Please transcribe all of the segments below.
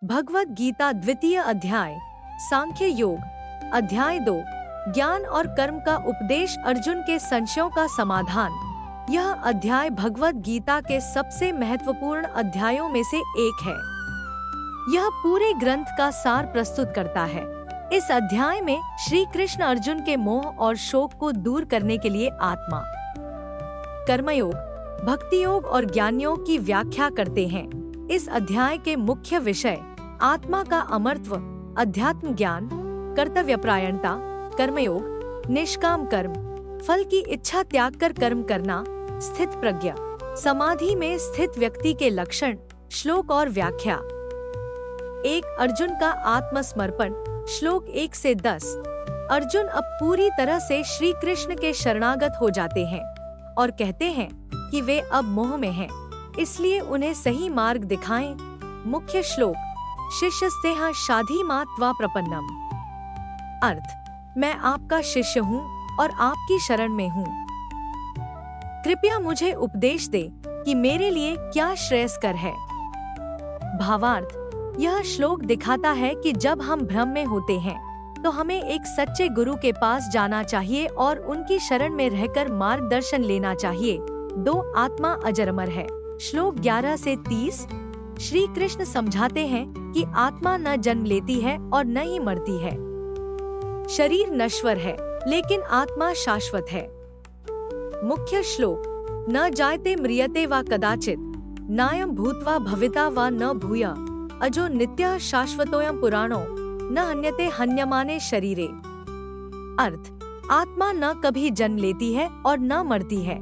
भगवद गीता द्वितीय अध्याय सांख्य योग अध्याय 2 ज्ञान और कर्म का उपदेश अर्जुन के संशयों का समाधान। यह अध्याय भगवद गीता के सबसे महत्वपूर्ण अध्यायों में से एक है। यह पूरे ग्रंथ का सार प्रस्तुत करता है। इस अध्याय में श्री कृष्ण अर्जुन के मोह और शोक को दूर करने के लिए आत्मा, कर्मयोग, भक्ति योग और ज्ञान योग की व्याख्या करते हैं। इस अध्याय के मुख्य विषय आत्मा का अमरत्व, अध्यात्म ज्ञान, कर्तव्यपरायणता, कर्मयोग, निष्काम कर्म, फल की इच्छा त्याग कर कर्म करना, स्थित प्रज्ञा, समाधि में स्थित व्यक्ति के लक्षण, श्लोक और व्याख्या। 1 अर्जुन का आत्मसमर्पण। श्लोक 1 से 10। अर्जुन अब पूरी तरह से श्री कृष्ण के शरणागत हो जाते हैं और कहते हैं कि वे अब मोह में हैं, इसलिए उन्हें सही मार्ग दिखाएं। मुख्य श्लोक। शिष्यस्तेह शाधीमा त्वा प्रपन्नम। अर्थ, मैं आपका शिष्य हूँ और आपकी शरण में हूँ। कृपया मुझे उपदेश दे कि मेरे लिए क्या श्रेयस्कर है। भावार्थ, यह श्लोक दिखाता है कि जब हम भ्रम में होते हैं तो हमें एक सच्चे गुरु के पास जाना चाहिए और उनकी शरण में रहकर मार्गदर्शन लेना चाहिए। 2 आत्मा अजरमर है। श्लोक 11 से 30। श्री कृष्ण समझाते हैं कि आत्मा न जन्म लेती है और न ही मरती है। शरीर नश्वर है लेकिन आत्मा शाश्वत है। मुख्य श्लोक। न जायते म्रियते वा कदाचित, नायं भूत्वा भविता वा न भूया, अजो नित्यः शाश्वतोऽयं पुराणो, न हन्यते हन्यमाने शरीरे। अर्थ, आत्मा न कभी जन्म लेती है और न मरती है।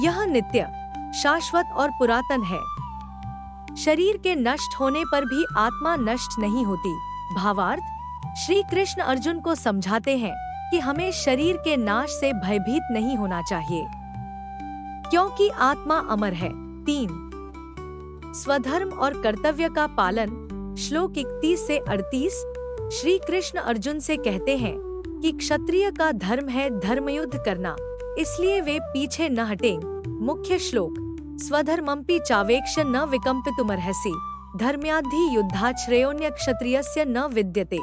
यह नित्य, शाश्वत और पुरातन है। शरीर के नष्ट होने पर भी आत्मा नष्ट नहीं होती। भावार्थ, श्री कृष्ण अर्जुन को समझाते हैं कि हमें शरीर के नाश से भयभीत नहीं होना चाहिए, क्योंकि आत्मा अमर है। 3 स्वधर्म और कर्तव्य का पालन। श्लोक 31 से 38। श्री कृष्ण अर्जुन से कहते हैं कि क्षत्रिय का धर्म है धर्मयुद्ध करना, इसलिए वे पीछे न हटें। मुख्य श्लोक। स्वधर्मंपि चावेक्ष्य न विकम्पितुमर्हसि, धर्म्याद्धि युद्धात् श्रेयोऽन्य क्षत्रियस्य न विद्यते।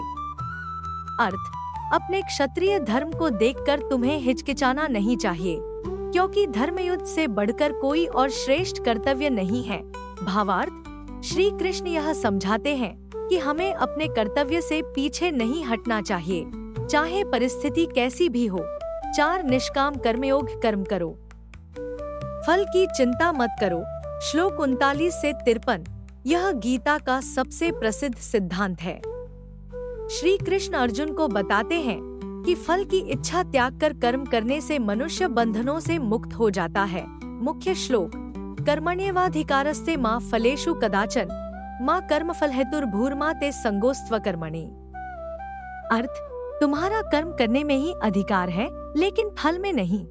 अर्थ, अपने क्षत्रिय धर्म को देखकर तुम्हें हिचकिचाना नहीं चाहिए, क्योंकि धर्मयुद्ध से बढ़कर कोई और श्रेष्ठ कर्तव्य नहीं है। भावार्थ, श्री कृष्ण यह समझाते हैं कि हमें अपने कर्तव्य से पीछे नहीं हटना चाहिए, चाहे परिस्थिति कैसी भी हो। 4 निष्काम कर्मयोग। कर्म करो, फल की चिंता मत करो। श्लोक 39 से 53। यह गीता का सबसे प्रसिद्ध सिद्धांत है। श्री कृष्ण अर्जुन को बताते हैं कि फल की इच्छा त्याग कर कर्म करने से मनुष्य बंधनों से मुक्त हो जाता है। मुख्य श्लोक। कर्मण्येवाधिकारस्ते मा फलेषु कदाचन, मा कर्मफल हेतुर्भूर्मा ते संगोस्त्व कर्मणि। अर्थ, तुम्हारा कर्म करने में ही अधिकार है लेकिन फल में नहीं,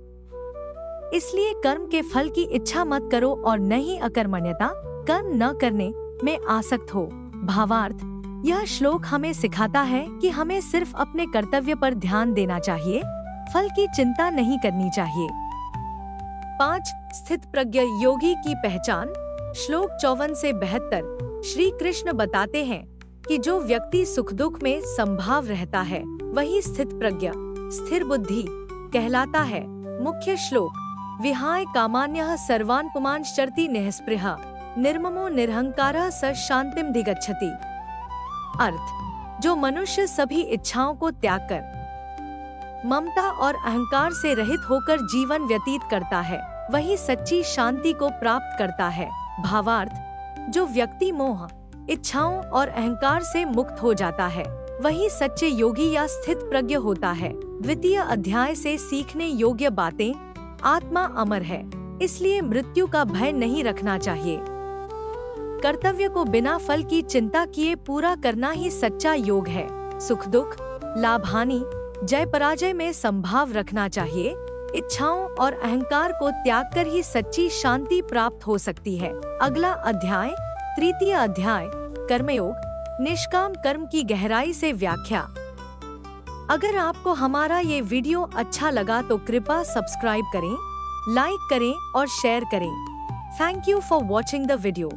इसलिए कर्म के फल की इच्छा मत करो और न ही अकर्मण्यता, कर्म न करने में आसक्त हो। भावार्थ, यह श्लोक हमें सिखाता है कि हमें सिर्फ अपने कर्तव्य पर ध्यान देना चाहिए, फल की चिंता नहीं करनी चाहिए। 5 स्थित प्रज्ञ योगी की पहचान। श्लोक 54 से 72। श्री कृष्ण बताते हैं कि जो व्यक्ति सुख दुख में संभाव रहता है वही स्थित प्रज्ञ, स्थिर बुद्धि कहलाता है। मुख्य श्लोक। विहाय कामान्यः सर्वान् पुमांश्चरति निःस्पृहः, निर्ममो निरहंकारः स शांतिम् अधिगच्छति। अर्थ, जो मनुष्य सभी इच्छाओं को त्याग कर ममता और अहंकार से रहित होकर जीवन व्यतीत करता है वही सच्ची शांति को प्राप्त करता है। भावार्थ, जो व्यक्ति मोह, इच्छाओं और अहंकार से मुक्त हो जाता है वही सच्चे योगी या स्थित प्रज्ञ होता है। द्वितीय अध्याय से सीखने योग्य बातें। आत्मा अमर है, इसलिए मृत्यु का भय नहीं रखना चाहिए। कर्तव्य को बिना फल की चिंता किए पूरा करना ही सच्चा योग है। सुख दुख, लाभ हानि, जय पराजय में संभाव रखना चाहिए। इच्छाओं और अहंकार को त्याग कर ही सच्ची शांति प्राप्त हो सकती है। अगला अध्याय तृतीय अध्याय कर्मयोग, निष्काम कर्म की गहराई से व्याख्या। अगर आपको हमारा ये वीडियो अच्छा लगा तो कृपया सब्सक्राइब करें, लाइक करें और शेयर करें। Thank you for watching the video.